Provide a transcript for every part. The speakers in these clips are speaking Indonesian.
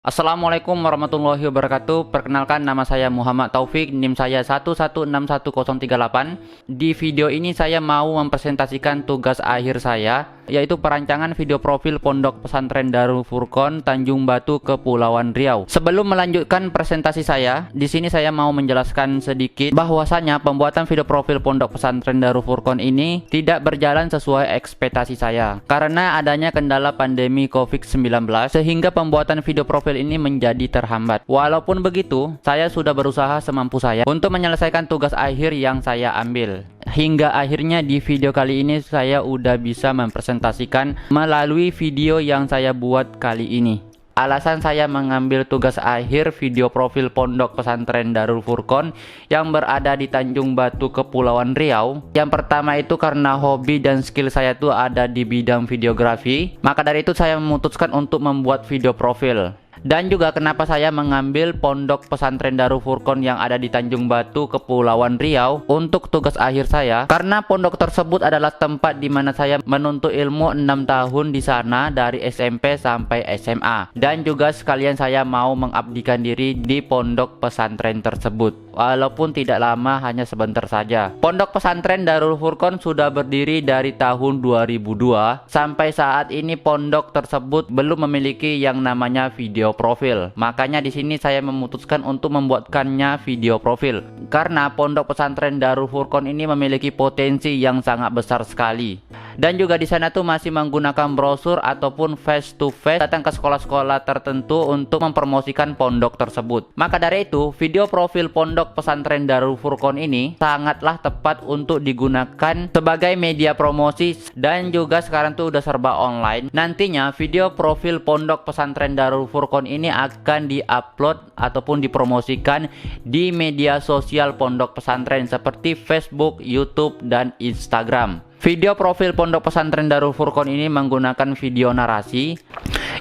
Assalamualaikum warahmatullahi wabarakatuh. Perkenalkan, nama saya Muhammad Taufik, NIM saya 1161038. Di video ini saya mau mempresentasikan tugas akhir saya, yaitu perancangan video profil Pondok Pesantren Darul Furqon Tanjung Batu, Kepulauan Riau. Sebelum melanjutkan presentasi saya, di sini saya mau menjelaskan sedikit bahwasanya pembuatan video profil Pondok Pesantren Darul Furqon ini tidak berjalan sesuai ekspektasi saya karena adanya kendala pandemi COVID-19, sehingga pembuatan video profil ini menjadi terhambat. Walaupun begitu, saya sudah berusaha semampu saya untuk menyelesaikan tugas akhir yang saya ambil. Hingga akhirnya di video kali ini saya udah bisa mempresentasikan melalui video yang saya buat kali ini. Alasan saya mengambil tugas akhir video profil Pondok Pesantren Darul Furqon yang berada di Tanjung Batu, Kepulauan Riau. Yang pertama itu karena hobi dan skill saya tuh ada di bidang videografi. Maka dari itu saya memutuskan untuk membuat video profil. Dan juga kenapa saya mengambil Pondok Pesantren Darul Furqon yang ada di Tanjung Batu, Kepulauan Riau untuk tugas akhir saya, karena pondok tersebut adalah tempat di mana saya menuntut ilmu 6 tahun di sana dari SMP sampai SMA. Dan juga sekalian saya mau mengabdikan diri di pondok pesantren tersebut. Walaupun tidak lama, hanya sebentar saja. Pondok Pesantren Darul Furqon sudah berdiri dari tahun 2002. Sampai saat ini pondok tersebut belum memiliki yang namanya video profil. Makanya di sini saya memutuskan untuk membuatkannya video profil. Karena Pondok Pesantren Darul Furqon ini memiliki potensi yang sangat besar sekali. Dan juga di sana tuh masih menggunakan brosur ataupun face to face datang ke sekolah-sekolah tertentu untuk mempromosikan pondok tersebut. Maka dari itu, video profil Pondok Pesantren Darul Furqon ini sangatlah tepat untuk digunakan sebagai media promosi. Dan juga sekarang tuh udah serba online. Nantinya video profil Pondok Pesantren Darul Furqon ini akan diupload ataupun dipromosikan di media sosial pondok pesantren seperti Facebook, YouTube, dan Instagram. Video profil Pondok Pesantren Darul Furqon ini menggunakan video narasi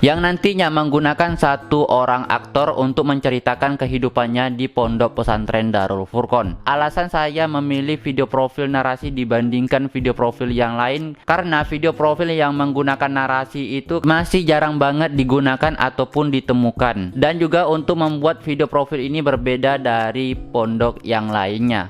yang nantinya menggunakan satu orang aktor untuk menceritakan kehidupannya di Pondok Pesantren Darul Furqon. Alasan saya memilih video profil narasi dibandingkan video profil yang lain karena video profil yang menggunakan narasi itu masih jarang banget digunakan ataupun ditemukan. Dan juga untuk membuat video profil ini berbeda dari pondok yang lainnya.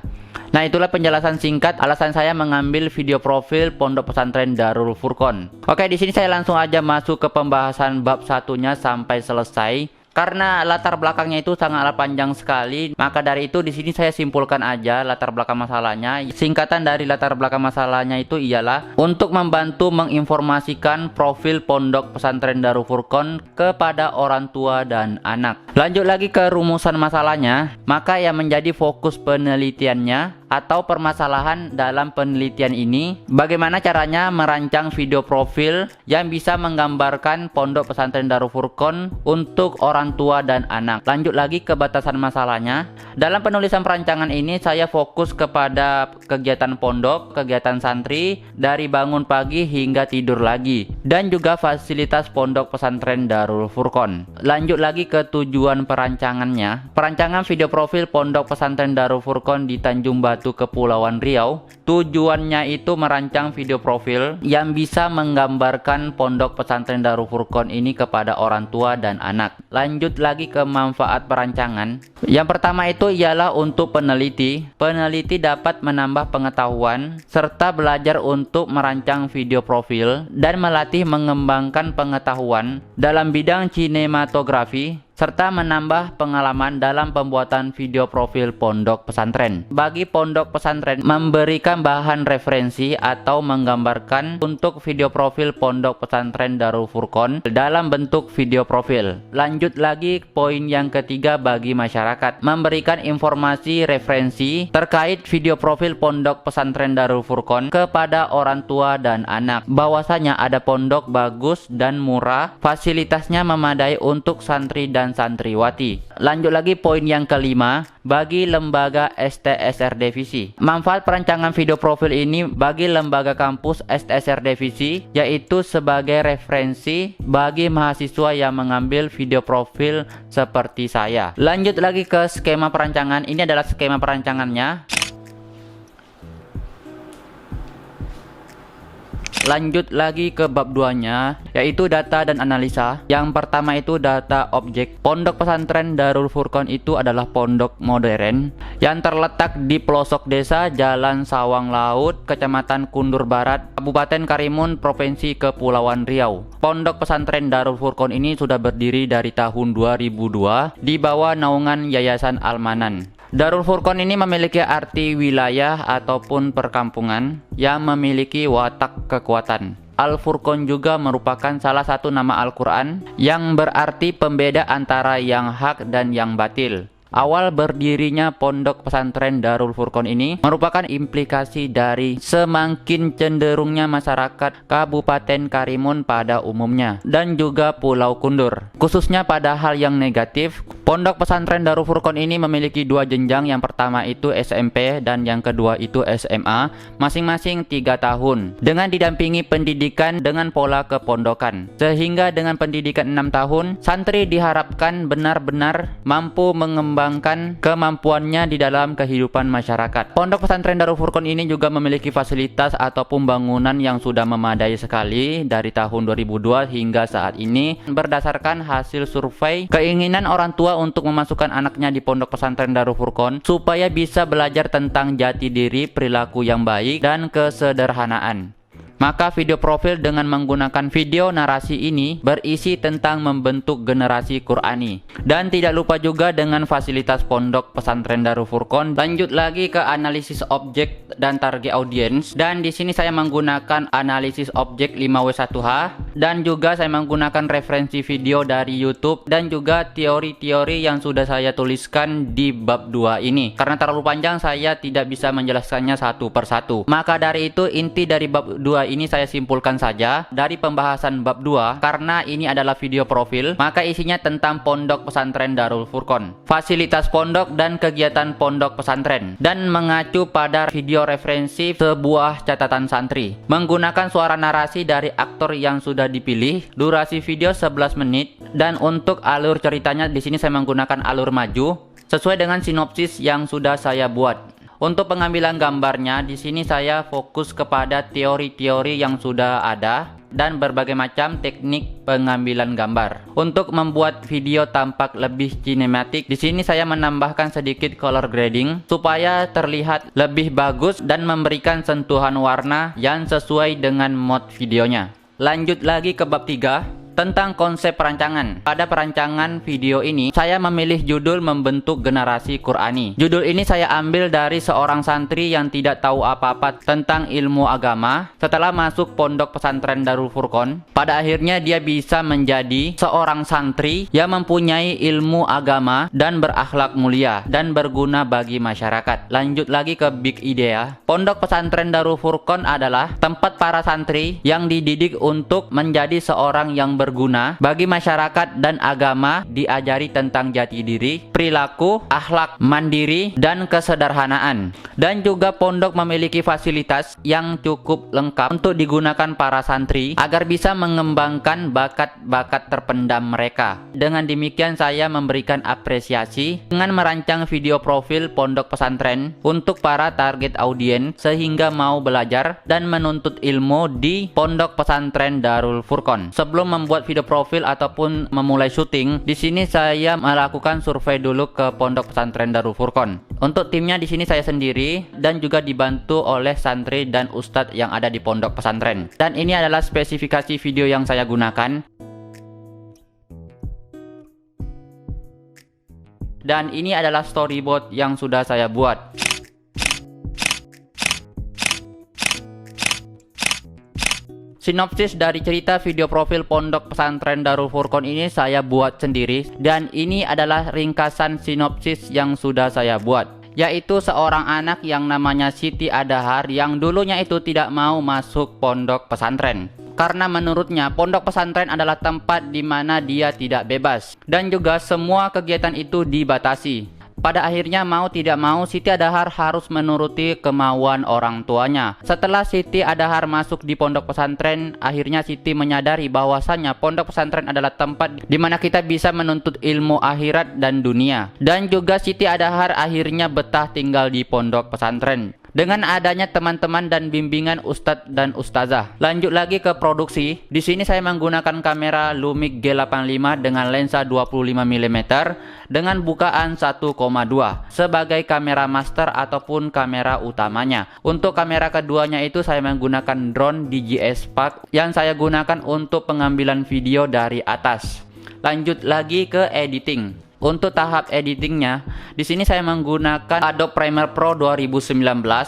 Nah, itulah penjelasan singkat alasan saya mengambil video profil Pondok Pesantren Darul Furqon. Oke, di sini saya langsung aja masuk ke pembahasan bab satunya sampai selesai. Karena latar belakangnya itu sangatlah panjang sekali, maka dari itu di sini saya simpulkan aja latar belakang masalahnya. Singkatan dari latar belakang masalahnya itu ialah untuk membantu menginformasikan profil Pondok Pesantren Darul Furqon kepada orang tua dan anak. Lanjut lagi ke rumusan masalahnya, maka yang menjadi fokus penelitiannya atau permasalahan dalam penelitian ini, bagaimana caranya merancang video profil yang bisa menggambarkan Pondok Pesantren Darul Furqon untuk orang tua dan anak. Lanjut lagi ke batasan masalahnya. Dalam penulisan perancangan ini saya fokus kepada kegiatan pondok, kegiatan santri dari bangun pagi hingga tidur lagi, dan juga fasilitas Pondok Pesantren Darul Furqon. Lanjut lagi ke tujuan perancangannya. Perancangan video profil Pondok Pesantren Darul Furqon di Tanjung Batu, Kepulauan Riau. Tujuannya itu merancang video profil yang bisa menggambarkan Pondok Pesantren Darul Furqon ini kepada orang tua dan anak. Lanjut lagi ke manfaat perancangan. Yang pertama itu ialah untuk peneliti. Peneliti dapat menambah pengetahuan serta belajar untuk merancang video profil dan melatih mengembangkan pengetahuan dalam bidang sinematografi serta menambah pengalaman dalam pembuatan video profil pondok pesantren. Bagi pondok pesantren memberikan bahan referensi atau menggambarkan untuk video profil Pondok Pesantren Darul Furqon dalam bentuk video profil. Lanjut lagi poin yang ketiga bagi masyarakat, memberikan informasi referensi terkait video profil Pondok Pesantren Darul Furqon kepada orang tua dan anak. Bahwasanya ada pondok bagus dan murah, fasilitasnya memadai untuk santri dan santriwati. Lanjut lagi poin yang kelima, bagi lembaga STSR Divisi. Manfaat perancangan video profil ini bagi lembaga kampus STSR Divisi yaitu sebagai referensi bagi mahasiswa yang mengambil video profil seperti saya. Lanjut lagi ke skema perancangan. Ini adalah skema perancangannya. Lanjut lagi ke bab 2-nya, yaitu data dan analisa. Yang pertama itu data objek. Pondok pesantren Darul Furqon itu adalah pondok modern yang terletak di pelosok desa Jalan Sawang Laut, Kecamatan Kundur Barat, Kabupaten Karimun, Provinsi Kepulauan Riau. Pondok pesantren Darul Furqon ini sudah berdiri dari tahun 2002 di bawah naungan Yayasan Al-Manan. Darul Furqon ini memiliki arti wilayah ataupun perkampungan yang memiliki watak kekuatan. Al-Furqon juga merupakan salah satu nama Al-Quran yang berarti pembeda antara yang hak dan yang batil. Awal berdirinya pondok pesantren Darul Furqon ini merupakan implikasi dari semakin cenderungnya masyarakat Kabupaten Karimun pada umumnya dan juga Pulau Kundur. Khususnya pada hal yang negatif, pondok pesantren Darul Furqon ini memiliki dua jenjang. Yang pertama itu SMP dan yang kedua itu SMA, masing-masing 3 tahun, dengan didampingi pendidikan dengan pola kepondokan. Sehingga dengan pendidikan 6 tahun, santri diharapkan benar-benar mampu mengembangkan kemampuannya di dalam kehidupan masyarakat. Pondok pesantren Darul Furqon ini juga memiliki fasilitas ataupun bangunan yang sudah memadai sekali dari tahun 2002 hingga saat ini. Berdasarkan hasil survei, keinginan orang tua untuk memasukkan anaknya di pondok pesantren Darul Furqon supaya bisa belajar tentang jati diri, perilaku yang baik, dan kesederhanaan. Maka video profil dengan menggunakan video narasi ini berisi tentang membentuk generasi Qurani. Dan tidak lupa juga dengan fasilitas pondok pesantren Darul Furqon. Lanjut lagi ke analisis objek dan target audience. Dan di sini saya menggunakan analisis objek 5W1H dan juga saya menggunakan referensi video dari YouTube dan juga teori-teori yang sudah saya tuliskan di bab 2 ini. Karena terlalu panjang saya tidak bisa menjelaskannya satu persatu. Maka dari itu inti dari bab 2 ini saya simpulkan saja dari pembahasan bab 2, karena ini adalah video profil, maka isinya tentang pondok pesantren Darul Furqon, fasilitas pondok dan kegiatan pondok pesantren, dan mengacu pada video referensi sebuah catatan santri. Menggunakan suara narasi dari aktor yang sudah dipilih, durasi video 11 menit, dan untuk alur ceritanya di sini saya menggunakan alur maju sesuai dengan sinopsis yang sudah saya buat. Untuk pengambilan gambarnya, di sini saya fokus kepada teori-teori yang sudah ada dan berbagai macam teknik pengambilan gambar. Untuk membuat video tampak lebih sinematik, di sini saya menambahkan sedikit color grading supaya terlihat lebih bagus dan memberikan sentuhan warna yang sesuai dengan mood videonya. Lanjut lagi ke bab 3. Tentang konsep perancangan. Pada perancangan video ini, saya memilih judul membentuk generasi Qurani. Judul ini saya ambil dari seorang santri yang tidak tahu apa-apa tentang ilmu agama. Setelah masuk pondok pesantren Darul Furqon, pada akhirnya dia bisa menjadi seorang santri yang mempunyai ilmu agama dan berakhlak mulia dan berguna bagi masyarakat. Lanjut lagi ke big idea. Pondok pesantren Darul Furqon adalah tempat para santri yang dididik untuk menjadi seorang yang berguna bagi masyarakat dan agama, diajari tentang jati diri, perilaku, akhlak mandiri, dan kesederhanaan. Dan juga pondok memiliki fasilitas yang cukup lengkap untuk digunakan para santri agar bisa mengembangkan bakat-bakat terpendam mereka. Dengan demikian saya memberikan apresiasi dengan merancang video profil pondok pesantren untuk para target audiens sehingga mau belajar dan menuntut ilmu di pondok pesantren Darul Furqon. Sebelum membuat video profil ataupun memulai syuting, di sini saya melakukan survei dulu ke pondok pesantren Darul Furqon. Untuk timnya di sini saya sendiri dan juga dibantu oleh santri dan ustadz yang ada di pondok pesantren. Dan ini adalah spesifikasi video yang saya gunakan. Dan ini adalah storyboard yang sudah saya buat. Sinopsis dari cerita video profil pondok pesantren Darul Furqon ini saya buat sendiri, dan ini adalah ringkasan sinopsis yang sudah saya buat, yaitu seorang anak yang namanya Siti Adahar yang dulunya itu tidak mau masuk pondok pesantren karena menurutnya pondok pesantren adalah tempat di mana dia tidak bebas dan juga semua kegiatan itu dibatasi. Pada akhirnya mau tidak mau Siti Adahar harus menuruti kemauan orang tuanya. Setelah Siti Adahar masuk di pondok pesantren, akhirnya Siti menyadari bahwasannya pondok pesantren adalah tempat di mana kita bisa menuntut ilmu akhirat dan dunia. Dan juga Siti Adahar akhirnya betah tinggal di pondok pesantren. dengan adanya teman-teman dan bimbingan ustadz dan ustazah. Lanjut lagi ke produksi. Di sini saya menggunakan kamera Lumix G85 dengan lensa 25 mm dengan bukaan 1,2 sebagai kamera master ataupun kamera utamanya. Untuk kamera keduanya itu saya menggunakan drone DJI Spark yang saya gunakan untuk pengambilan video dari atas. Lanjut lagi ke editing. Untuk tahap editingnya, di sini saya menggunakan Adobe Premiere Pro 2019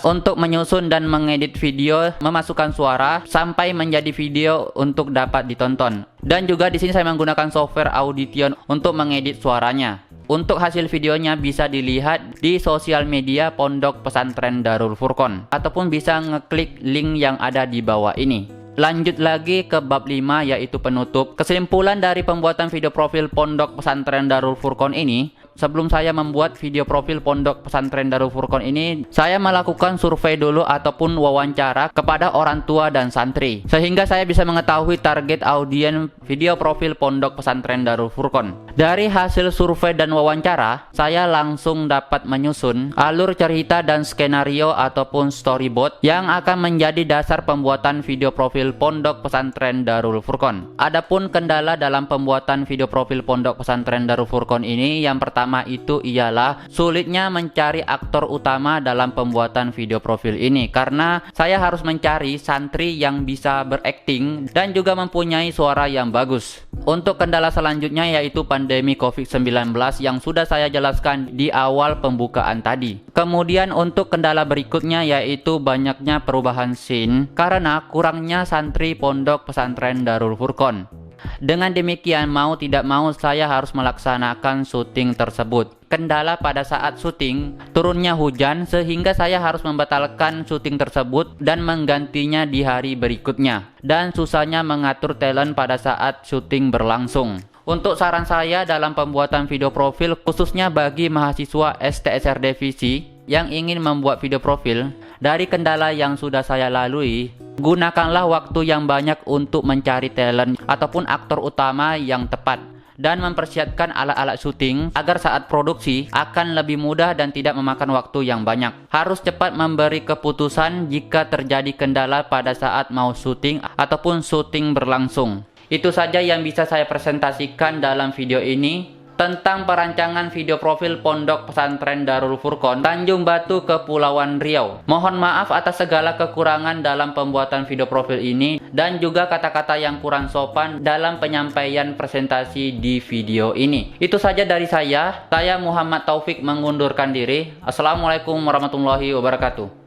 untuk menyusun dan mengedit video, memasukkan suara sampai menjadi video untuk dapat ditonton. Dan juga di sini saya menggunakan software Audition untuk mengedit suaranya. Untuk hasil videonya bisa dilihat di sosial media Pondok Pesantren Darul Furqon ataupun bisa ngeklik link yang ada di bawah ini. Lanjut lagi ke bab 5 yaitu penutup. Kesimpulan dari pembuatan video profil Pondok Pesantren Darul Furqon ini, sebelum saya membuat video profil Pondok Pesantren Darul Furqon ini, saya melakukan survei dulu ataupun wawancara kepada orang tua dan santri, sehingga saya bisa mengetahui target audiens video profil Pondok Pesantren Darul Furqon. Dari hasil survei dan wawancara, saya langsung dapat menyusun alur cerita dan skenario ataupun storyboard yang akan menjadi dasar pembuatan video profil Pondok Pesantren Darul Furqon. Adapun kendala dalam pembuatan video profil Pondok Pesantren Darul Furqon ini, yang pertama itu ialah sulitnya mencari aktor utama dalam pembuatan video profil ini, karena saya harus mencari santri yang bisa berakting dan juga mempunyai suara yang bagus. Untuk kendala selanjutnya yaitu pandemi COVID-19 yang sudah saya jelaskan di awal pembukaan tadi. Kemudian untuk kendala berikutnya yaitu banyaknya perubahan scene karena kurangnya santri Pondok Pesantren Darul Furqon. Dengan demikian, mau tidak mau saya harus melaksanakan syuting tersebut. Kendala pada saat syuting, turunnya hujan sehingga saya harus membatalkan syuting tersebut dan menggantinya di hari berikutnya. Dan susahnya mengatur talent pada saat syuting berlangsung. Untuk saran saya dalam pembuatan video profil khususnya bagi mahasiswa STSRD Visi yang ingin membuat video profil, dari kendala yang sudah saya lalui, gunakanlah waktu yang banyak untuk mencari talent ataupun aktor utama yang tepat dan mempersiapkan alat-alat syuting agar saat produksi akan lebih mudah dan tidak memakan waktu yang banyak. Harus cepat memberi keputusan jika terjadi kendala pada saat mau syuting ataupun syuting berlangsung. Itu saja yang bisa saya presentasikan dalam video ini tentang perancangan video profil Pondok Pesantren Darul Furqon Tanjung Batu, Kepulauan Riau. Mohon maaf atas segala kekurangan dalam pembuatan video profil ini dan juga kata-kata yang kurang sopan dalam penyampaian presentasi di video ini. Itu saja dari saya Muhammad Taufik mengundurkan diri. Assalamualaikum warahmatullahi wabarakatuh.